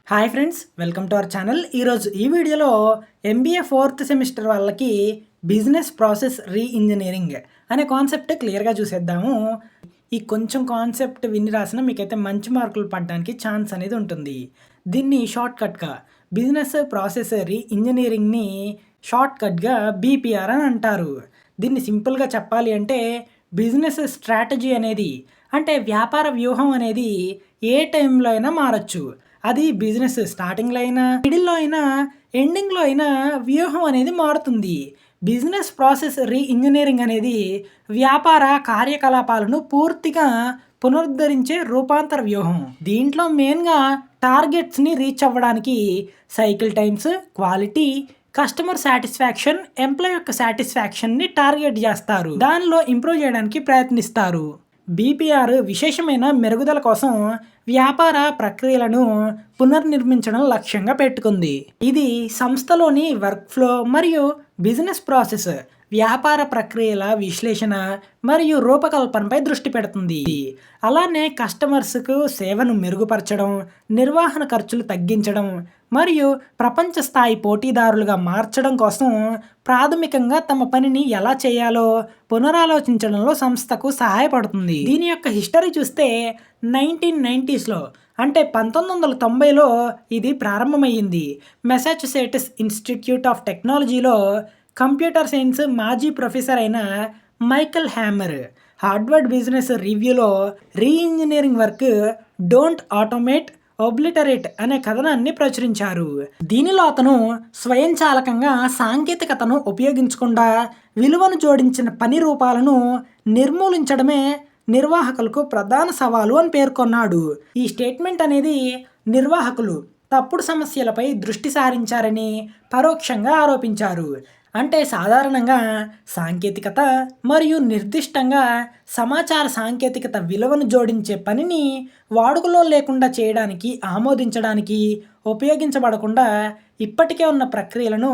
Hi friends, welcome to our channel. ఈరోజు ఈ వీడియోలో ఎంబీఏ 4th సెమిస్టర్ వాళ్ళకి బిజినెస్ ప్రాసెస్ రీఇంజనీరింగ్ అనే కాన్సెప్ట్ క్లియర్గా చూసేద్దాము. ఈ కొంచెం కాన్సెప్ట్ విని రాసిన మీకైతే మంచి మార్కులు పడడానికి ఛాన్స్ అనేది ఉంటుంది. దీన్ని షార్ట్కట్గా బిజినెస్ ప్రాసెస్ రీఇంజనీరింగ్ని షార్ట్కట్గా బీపీఆర్ అని అంటారు. దీన్ని సింపుల్గా చెప్పాలి అంటే బిజినెస్ స్ట్రాటజీ అనేది, అంటే వ్యాపార వ్యూహం అనేది ఏ టైంలో అయినా మారచ్చు. అది బిజినెస్ స్టార్టింగ్లో అయినా, మిడిల్లో అయినా, ఎండింగ్లో అయినా వ్యూహం అనేది మారుతుంది. బిజినెస్ ప్రాసెస్ రీఇంజనీరింగ్ అనేది వ్యాపార కార్యకలాపాలను పూర్తిగా పునరుద్ధరించే రూపాంతర వ్యూహం. దీంట్లో మెయిన్గా టార్గెట్స్ని రీచ్ అవ్వడానికి cycle times, quality, customer satisfaction, employee యొక్క సాటిస్ఫాక్షన్ని టార్గెట్ చేస్తారు. దానిలో ఇంప్రూవ్ చేయడానికి ప్రయత్నిస్తారు. బీపీఆర్ విశేషమైన మెరుగుదల కోసం వ్యాపార ప్రక్రియలను పునర్నిర్మించడం లక్ష్యంగా పెట్టుకుంది. ఇది సంస్థలోని వర్క్ ఫ్లో మరియు బిజినెస్ ప్రాసెస్, వ్యాపార ప్రక్రియల విశ్లేషణ మరియు రూపకల్పనపై దృష్టి పెడుతుంది. అలానే కస్టమర్స్కు సేవను మెరుగుపరచడం, నిర్వహణ ఖర్చులు తగ్గించడం మరియు ప్రపంచ స్థాయి పోటీదారులుగా మార్చడం కోసం ప్రాథమికంగా తమ పనిని ఎలా చేయాలో పునరాలోచించడంలో సంస్థకు సహాయపడుతుంది. దీని యొక్క హిస్టరీ చూస్తే 1990స్లో, అంటే 1990లో ఇది ప్రారంభమైంది. మెసాచుసెట్స్ ఇన్స్టిట్యూట్ ఆఫ్ టెక్నాలజీలో కంప్యూటర్ సైన్స్ మాజీ ప్రొఫెసర్ అయిన మైకల్ హ్యామర్ హార్వర్డ్ బిజినెస్ రివ్యూలో రీఇంజనీరింగ్ వర్క్ డోంట్ ఆటోమేట్, ఒబ్లిటరేట్ అనే కథనాన్ని ప్రచురించారు. దీనిలో అతను స్వయంచాలకంగా సాంకేతికతను ఉపయోగించకుండా విలువను జోడించిన పని రూపాలను నిర్మూలించడమే నిర్వాహకులకు ప్రధాన సవాలు అని పేర్కొన్నాడు. ఈ స్టేట్మెంట్ అనేది నిర్వాహకులు తప్పుడు సమస్యలపై దృష్టి సారించారని పరోక్షంగా ఆరోపించారు. అంటే సాధారణంగా సాంకేతికత మరియు నిర్దిష్టంగా సమాచార సాంకేతికత విలువను జోడించే పనిని వాడుకలో లేకుండా చేయడానికి, ఆమోదించడానికి, ఉపయోగించబడకుండా ఇప్పటికే ఉన్న ప్రక్రియలను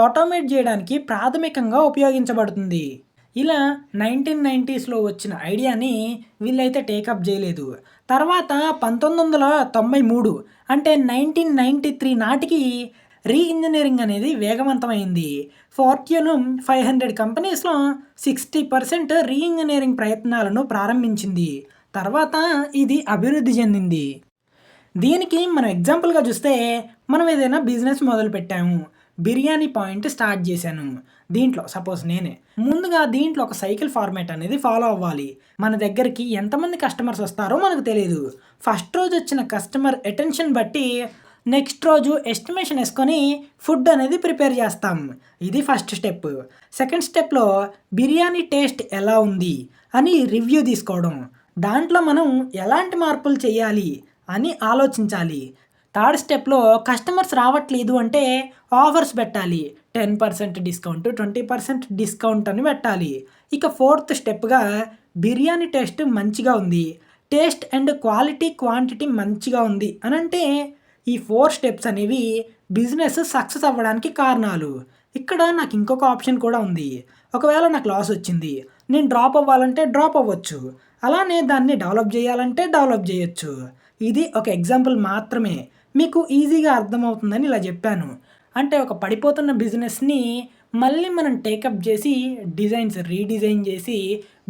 ఆటోమేట్ చేయడానికి ప్రాథమికంగా ఉపయోగించబడుతుంది. ఇలా 1990స్లో వచ్చిన ఐడియాని వీళ్ళైతే టేకప్ చేయలేదు. తర్వాత 1993, అంటే 1993 నాటికి రీఇంజనీరింగ్ అనేది వేగవంతమైంది. ఫార్చ్యూన్ 500 కంపెనీస్లో 60% రీఇంజనీరింగ్ ప్రయత్నాలను ప్రారంభించింది. తర్వాత ఇది అభివృద్ధి చెందింది. దీనికి మనం ఎగ్జాంపుల్గా చూస్తే, మనం ఏదైనా బిజినెస్ మొదలు పెట్టాము, బిర్యానీ పాయింట్ స్టార్ట్ చేశాను. దీంట్లో సపోజ్ నేనే ముందుగా దీంట్లో ఒక సైకిల్ ఫార్మేట్ అనేది ఫాలో అవ్వాలి. మన దగ్గరికి ఎంతమంది కస్టమర్స్ వస్తారో మనకు తెలియదు. ఫస్ట్ రోజు వచ్చిన కస్టమర్ అటెన్షన్ బట్టి నెక్స్ట్ రోజు ఎస్టిమేషన్ వేసుకొని ఫుడ్ అనేది ప్రిపేర్ చేస్తాం. ఇది ఫస్ట్ స్టెప్. సెకండ్ స్టెప్లో బిర్యానీ టేస్ట్ ఎలా ఉంది అని రివ్యూ తీసుకోవడం. దాంట్లో మనం ఎలాంటి మార్పులు చేయాలి అని ఆలోచించాలి. థర్డ్ స్టెప్లో కస్టమర్స్ రావట్లేదు అంటే ఆఫర్స్ పెట్టాలి. 10% డిస్కౌంట్, 20% డిస్కౌంట్ అని పెట్టాలి. ఇక ఫోర్త్ స్టెప్గా బిర్యానీ టేస్ట్ మంచిగా ఉంది, టేస్ట్ అండ్ క్వాలిటీ, క్వాంటిటీ మంచిగా ఉంది అని అంటే ఈ 4 స్టెప్స్ అనేవి బిజినెస్ సక్సెస్ అవ్వడానికి కారణాలు. ఇక్కడ నాకు ఇంకొక ఆప్షన్ కూడా ఉంది. ఒకవేళ నాకు లాస్ వచ్చింది, నేను డ్రాప్ అవ్వాలంటే డ్రాప్ అవ్వచ్చు. అలానే దాన్ని డెవలప్ చేయాలంటే డెవలప్ చేయొచ్చు. ఇది ఒక ఎగ్జాంపుల్ మాత్రమే, మీకు ఈజీగా అర్థమవుతుందని ఇలా చెప్పాను. అంటే ఒక పడిపోతున్న బిజినెస్ని మళ్ళీ మనం టేకప్ చేసి రీడిజైన్ చేసి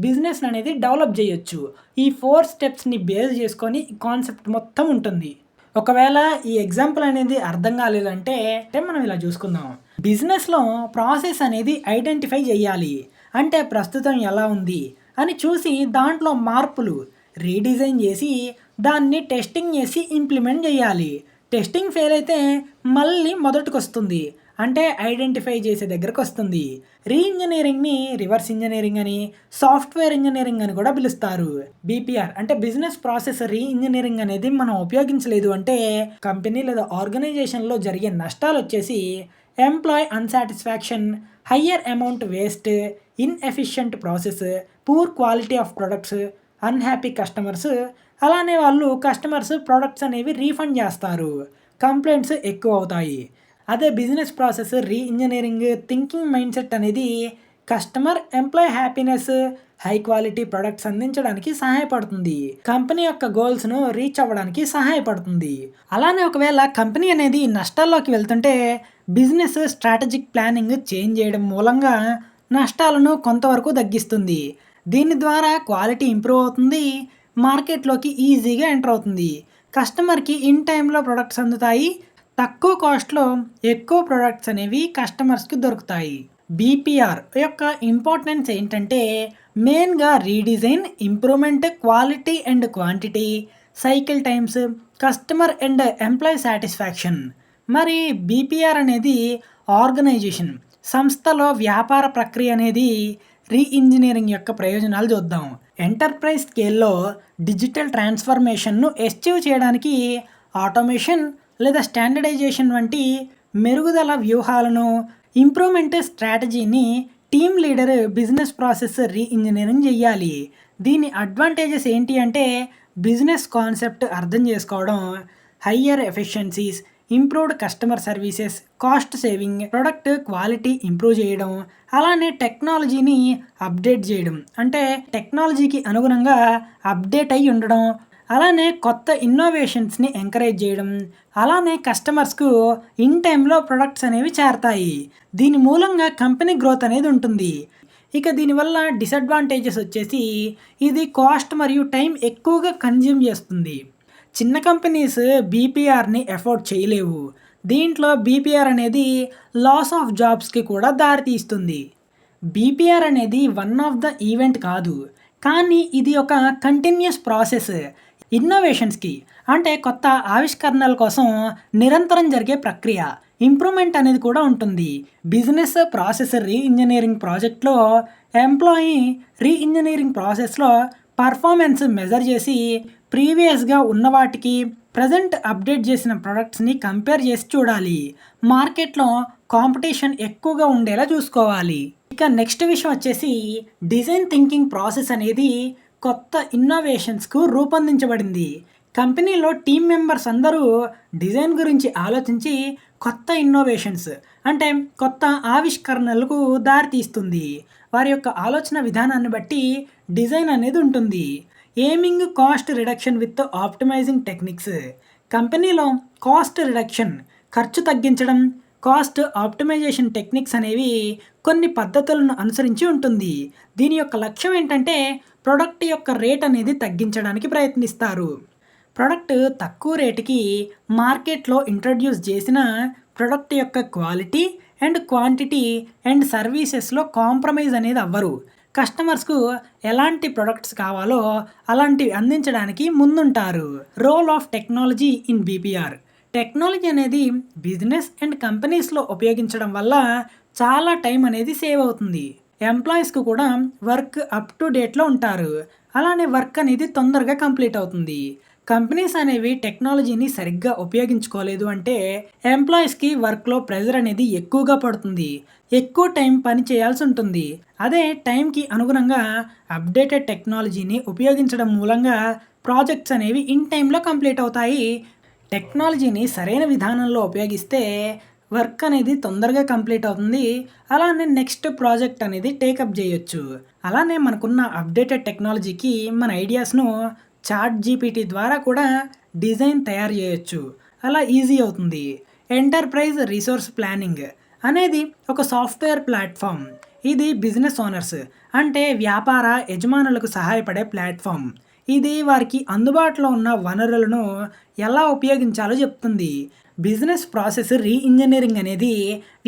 బిజినెస్ అనేది డెవలప్ చేయొచ్చు. ఈ 4 స్టెప్స్ని బేస్ చేసుకొని ఈ కాన్సెప్ట్ మొత్తం ఉంటుంది. ఒకవేళ ఈ ఎగ్జాంపుల్ అనేది అర్థం కాలేదంటే మనం ఇలా చూసుకుందాం. బిజినెస్లో ప్రాసెస్ అనేది ఐడెంటిఫై చేయాలి. అంటే ప్రస్తుతం ఎలా ఉంది అని చూసి దాంట్లో మార్పులు రీడిజైన్ చేసి దాన్ని టెస్టింగ్ చేసి ఇంప్లిమెంట్ చేయాలి. టెస్టింగ్ ఫెయిల్ అయితే మళ్ళీ మొదటికి వస్తుంది, అంటే ఐడెంటిఫై చేసే దగ్గరకు వస్తుంది. రీఇంజనీరింగ్ని రివర్స్ ఇంజనీరింగ్ అని, సాఫ్ట్వేర్ ఇంజనీరింగ్ అని కూడా పిలుస్తారు. బీపీఆర్ అంటే బిజినెస్ ప్రాసెస్ రీఇంజనీరింగ్ అనేది మనం ఉపయోగించలేదు అంటే కంపెనీ లేదా ఆర్గనైజేషన్లో జరిగే నష్టాలు వచ్చేసి employee unsatisfaction, higher amount waste, inefficient process, poor quality of products, unhappy customers. అలానే వాళ్ళు కస్టమర్స్ ప్రొడక్ట్స్ అనేవి రీఫండ్ చేస్తారు, కంప్లైంట్స్ ఎక్కువ అవుతాయి. అదే business process reengineering thinking mind set అనేది customer employee happiness, high quality products అందించడానికి సహాయపడుతుంది. కంపెనీ యొక్క గోల్స్ను రీచ్ అవ్వడానికి సహాయపడుతుంది. అలానే ఒకవేళ కంపెనీ అనేది నష్టాల్లోకి వెళ్తుంటే బిజినెస్ స్ట్రాటజిక్ ప్లానింగ్ చేంజ్ చేయడం మూలంగా నష్టాలను కొంతవరకు తగ్గిస్తుంది. దీని ద్వారా క్వాలిటీ ఇంప్రూవ్ అవుతుంది, మార్కెట్లోకి ఈజీగా ఎంటర్ అవుతుంది, కస్టమర్కి ఇన్ టైంలో ప్రొడక్ట్స్ అందుతాయి, తక్కువ కాస్ట్లో ఎక్కువ ప్రొడక్ట్స్ అనేవి కస్టమర్స్కి దొరుకుతాయి. బీపీఆర్ యొక్క ఇంపార్టెన్స్ ఏంటంటే మెయిన్గా redesign, improvement, quality and quantity, cycle times, customer and employee satisfaction. మరి బీపీఆర్ అనేది ఆర్గనైజేషన్, సంస్థలో వ్యాపార ప్రక్రియ అనేది రీఇంజనీరింగ్ యొక్క ప్రయోజనాలు చూద్దాం. ఎంటర్ప్రైజ్ స్కేల్లో డిజిటల్ ట్రాన్స్ఫర్మేషన్ను అచీవ్ చేయడానికి ఆటోమేషన్ లేదా స్టాండర్డైజేషన్ వంటి మెరుగుదల వ్యూహాలను, ఇంప్రూవ్మెంట్ స్ట్రాటజీని team leader business process reengineering చేయాలి. దీని అడ్వాంటేజెస్ ఏంటి అంటే బిజినెస్ కాన్సెప్ట్ అర్థం చేసుకోవడం, higher efficiencies, improved customer services, cost saving, product quality improve చేయడం, అలానే టెక్నాలజీని అప్డేట్ చేయడం, అంటే టెక్నాలజీకి అనుగుణంగా అప్డేట్ అయి ఉండడం, అలానే కొత్త ఇన్నోవేషన్స్ని ఎంకరేజ్ చేయడం, అలానే కస్టమర్స్కు ఇన్ టైంలో ప్రొడక్ట్స్ అనేవి చేరతాయి. దీని మూలంగా కంపెనీ గ్రోత్ అనేది ఉంటుంది. ఇక దీనివల్ల డిసడ్వాంటేజెస్ వచ్చేసి ఇది కాస్ట్ మరియు టైం ఎక్కువగా కన్జ్యూమ్ చేస్తుంది. చిన్న కంపెనీస్ బీపీఆర్ని ఎఫోర్డ్ చేయలేవు. దీంట్లో బీపీఆర్ అనేది లాస్ ఆఫ్ జాబ్స్కి కూడా దారితీస్తుంది. బీపీఆర్ అనేది వన్ ఆఫ్ ద ఈవెంట్ కాదు, కానీ ఇది ఒక కంటిన్యూస్ ప్రాసెస్. ఇన్నోవేషన్స్కి అంటే కొత్త ఆవిష్కరణల కోసం నిరంతరం జరిగే ప్రక్రియ. ఇంప్రూవ్మెంట్ అనేది కూడా ఉంటుంది. బిజినెస్ ప్రాసెస్ రీఇంజనీరింగ్ ప్రాజెక్ట్లో ఎంప్లాయీ రీఇంజనీరింగ్ ప్రాసెస్లో పర్ఫార్మెన్స్ మెజర్ చేసి ప్రీవియస్గా ఉన్న వాటికి ప్రజెంట్ అప్డేట్ చేసిన ప్రొడక్ట్స్ని కంపేర్ చేసి చూడాలి. మార్కెట్లో కాంపిటీషన్ ఎక్కువగా ఉండేలా చూసుకోవాలి. ఇక నెక్స్ట్ విషయం వచ్చేసి డిజైన్ థింకింగ్ ప్రాసెస్ అనేది కొత్త ఇన్నోవేషన్స్కు రూపొందించబడింది. కంపెనీలో టీమ్ మెంబర్స్ అందరూ డిజైన్ గురించి ఆలోచించి కొత్త ఇన్నోవేషన్స్ అంటే కొత్త ఆవిష్కరణలకు దారితీస్తుంది. వారి యొక్క ఆలోచన విధానాన్ని బట్టి డిజైన్ అనేది ఉంటుంది. Aiming cost reduction with optimising techniques. కంపెనీలో కాస్ట్ రిడక్షన్, ఖర్చు తగ్గించడం, కాస్ట్ ఆప్టిమైజేషన్ టెక్నిక్స్ అనేవి కొన్ని పద్ధతులను అనుసరించి ఉంటుంది. దీని యొక్క లక్ష్యం ఏంటంటే ప్రొడక్ట్ యొక్క రేట్ అనేది తగ్గించడానికి ప్రయత్నిస్తారు. ప్రొడక్ట్ తక్కువ రేటుకి మార్కెట్లో ఇంట్రడ్యూస్ చేసిన ప్రొడక్ట్ యొక్క క్వాలిటీ అండ్ క్వాంటిటీ అండ్ సర్వీసెస్లో కాంప్రమైజ్ అనేది అవ్వరు. కస్టమర్స్కు ఎలాంటి ప్రొడక్ట్స్ కావాలో అలాంటివి అందించడానికి ముందుంటారు. Role of technology in BPR. Technology అనేది బిజినెస్ అండ్ కంపెనీస్లో ఉపయోగించడం వల్ల చాలా టైం అనేది సేవ్ అవుతుంది. ఎంప్లాయీస్కు కూడా వర్క్ అప్ టు డేట్లో ఉంటారు. అలానే వర్క్ అనేది తొందరగా కంప్లీట్ అవుతుంది. కంపెనీస్ అనేవి టెక్నాలజీని సరిగ్గా ఉపయోగించుకోలేదు అంటే ఎంప్లాయీస్కి వర్క్లో ప్రెజర్ అనేది ఎక్కువగా పడుతుంది. ఎక్కువ టైం పని చేయాల్సి ఉంటుంది. అదే టైంకి అనుగుణంగా అప్డేటెడ్ టెక్నాలజీని ఉపయోగించడం మూలంగా ప్రాజెక్ట్స్ అనేవి ఇన్ టైంలో కంప్లీట్ అవుతాయి. టెక్నాలజీని సరైన విధానంలో ఉపయోగిస్తే వర్క్ అనేది తొందరగా కంప్లీట్ అవుతుంది. అలానే నెక్స్ట్ ప్రాజెక్ట్ అనేది టేకప్ చేయొచ్చు. అలానే మనకున్న అప్డేటెడ్ టెక్నాలజీకి మన ఐడియాస్ను చాట్ జీపీటీ ద్వారా కూడా డిజైన్ తయారు చేయొచ్చు. అలా ఈజీ అవుతుంది. ఎంటర్ప్రైజ్ రిసోర్స్ ప్లానింగ్ అనేది ఒక సాఫ్ట్వేర్ ప్లాట్ఫామ్. ఇది బిజినెస్ ఓనర్స్ అంటే వ్యాపార యజమానులకు సహాయపడే ప్లాట్ఫామ్. ఇది వారికి అందుబాటులో ఉన్న వనరులను ఎలా ఉపయోగించాలో చెప్తుంది. బిజినెస్ ప్రాసెస్ రీఇంజనీరింగ్ అనేది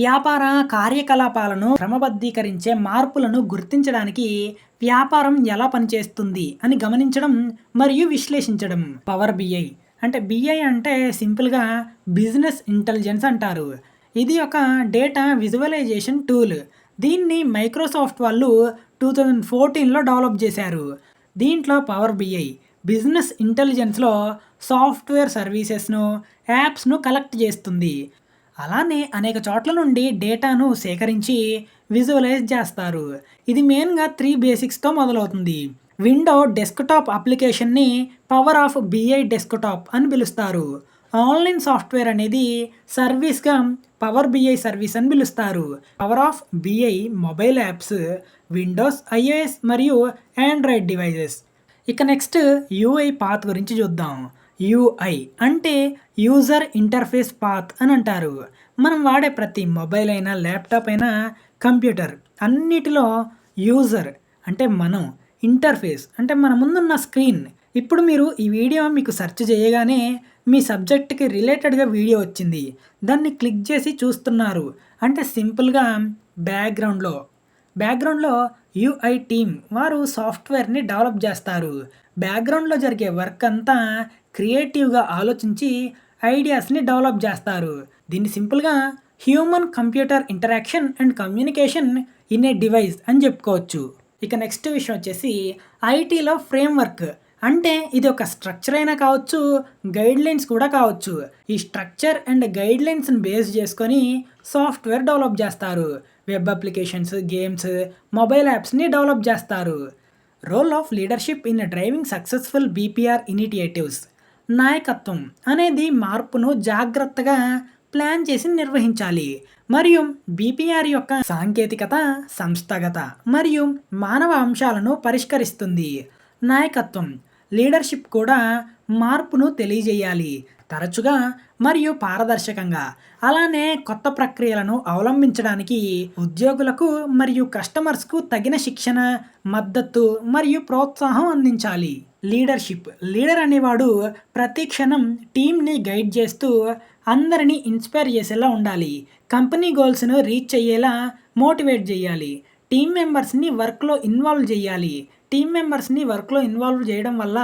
వ్యాపార కార్యకలాపాలను క్రమబద్ధీకరించే మార్పులను గుర్తించడానికి వ్యాపారం ఎలా పనిచేస్తుంది అని గమనించడం మరియు విశ్లేషించడం. పవర్ బిఐ అంటే బిఐ అంటే సింపుల్గా బిజినెస్ ఇంటెలిజెన్స్ అంటారు. ఇది ఒక డేటా విజువలైజేషన్ టూల్. దీన్ని మైక్రోసాఫ్ట్ వాళ్ళు 2014లో డెవలప్ చేశారు. దీంట్లో పవర్ బిఐ బిజినెస్ ఇంటెలిజెన్స్లో సాఫ్ట్వేర్ సర్వీసెస్ను, యాప్స్ను కలెక్ట్ చేస్తుంది. అలానే అనేక చోట్ల నుండి డేటాను సేకరించి విజువలైజ్ చేస్తారు. ఇది మెయిన్గా 3 బేసిక్స్తో మొదలవుతుంది. విండో డెస్క్టాప్ అప్లికేషన్ని పవర్ ఆఫ్ బిఐ డెస్క్టాప్ అని పిలుస్తారు. ఆన్లైన్ సాఫ్ట్వేర్ అనేది సర్వీస్గా పవర్ బిఐ సర్వీస్ అని పిలుస్తారు. Power of BI mobile apps, Windows, iOS మరియు ఆండ్రాయిడ్ డివైజెస్. ఇక నెక్స్ట్ యూఐ పాత్ గురించి చూద్దాం. యూఐ అంటే యూజర్ ఇంటర్ఫేస్ పాత్ అని అంటారు. మనం వాడే ప్రతి మొబైల్ అయినా, ల్యాప్టాప్ అయినా, కంప్యూటర్ అన్నిటిలో యూజర్ అంటే మనం, ఇంటర్ఫేస్ అంటే మన ముందున్న స్క్రీన్. ఇప్పుడు మీరు ఈ వీడియో మీకు సెర్చ్ చేయగానే మీ సబ్జెక్ట్కి రిలేటెడ్గా వీడియో వచ్చింది. దాన్ని క్లిక్ చేసి చూస్తున్నారు అంటే సింపుల్గా బ్యాక్గ్రౌండ్లో యూఐ టీమ్ వారు సాఫ్ట్వేర్ని డెవలప్ చేస్తారు. బ్యాక్గ్రౌండ్లో జరిగే వర్క్ అంతా క్రియేటివ్గా ఆలోచించి ఐడియాస్ని డెవలప్ చేస్తారు. దీన్ని సింపుల్గా human computer interaction and communication in a device అని చెప్పుకోవచ్చు. ఇక నెక్స్ట్ విషయం వచ్చేసి ఐటీలో ఫ్రేమ్వర్క్. అంటే ఇది ఒక స్ట్రక్చర్ అయినా కావచ్చు, గైడ్లైన్స్ కూడా కావచ్చు. ఈ స్ట్రక్చర్ అండ్ గైడ్లైన్స్ని బేస్ చేసుకొని సాఫ్ట్వేర్ డెవలప్ చేస్తారు. వెబ్ అప్లికేషన్స్, గేమ్స్, మొబైల్ యాప్స్ని డెవలప్ చేస్తారు. Role of leadership in driving successful BPR initiatives. నాయకత్వం అనేది మార్పును జాగ్రత్తగా ప్లాన్ చేసి నిర్వహించాలి మరియు బీపీఆర్ యొక్క సాంకేతికత, సంస్థాగత మరియు మానవ అంశాలను పరిష్కరిస్తుంది. నాయకత్వం, లీడర్షిప్ కూడా మార్పును తెలియజేయాలి తరచుగా మరియు పారదర్శకంగా. అలానే కొత్త ప్రక్రియలను అవలంబించడానికి ఉద్యోగులకు మరియు కస్టమర్స్కు తగిన శిక్షణ, మద్దతు మరియు ప్రోత్సాహం అందించాలి. లీడర్షిప్, లీడర్ అనేవాడు ప్రతి క్షణం టీంని గైడ్ చేస్తూ అందరినీ ఇన్స్పైర్ చేసేలా ఉండాలి. కంపెనీ గోల్స్ను రీచ్ అయ్యేలా మోటివేట్ చేయాలి. టీం మెంబర్స్ని వర్క్లో ఇన్వాల్వ్ చేయడం వల్ల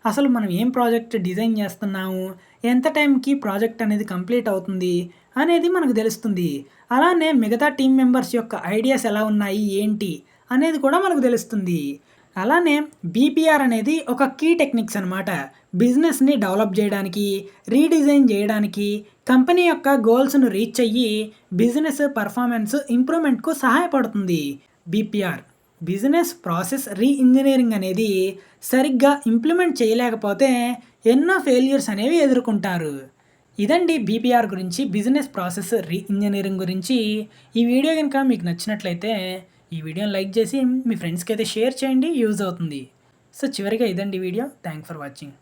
అసలు మనం ఏం ప్రాజెక్ట్ డిజైన్ చేస్తున్నాము, ఎంత టైంకి ప్రాజెక్ట్ అనేది కంప్లీట్ అవుతుంది అనేది మనకు తెలుస్తుంది. అలానే మిగతా టీం మెంబర్స్ యొక్క ఐడియాస్ ఎలా ఉన్నాయి, ఏంటి అనేది కూడా మనకు తెలుస్తుంది. అలానే బీపీఆర్ అనేది ఒక కీ టెక్నిక్స్ అనమాట. బిజినెస్ని డెవలప్ చేయడానికి, రీడిజైన్ చేయడానికి, కంపెనీ యొక్క గోల్స్ను రీచ్ అయ్యి బిజినెస్ పర్ఫార్మెన్స్ ఇంప్రూవ్మెంట్కు సహాయపడుతుంది. బీపీఆర్ బిజినెస్ ప్రాసెస్ రీఇంజనీరింగ్ అనేది సరిగ్గా ఇంప్లిమెంట్ చేయలేకపోతే ఎన్నో ఫెయిల్యూర్స్ అనేవి ఎదుర్కొంటారు. ఇదండి బీపీఆర్ గురించి, బిజినెస్ ప్రాసెస్ రీఇంజనీరింగ్ గురించి. ఈ వీడియో కనుక మీకు నచ్చినట్లయితే ఈ వీడియోని లైక్ చేసి మీ ఫ్రెండ్స్కి అయితే షేర్ చేయండి, యూజ్ అవుతుంది. సో చివరిగా ఇదండి వీడియో. Thanks for watching.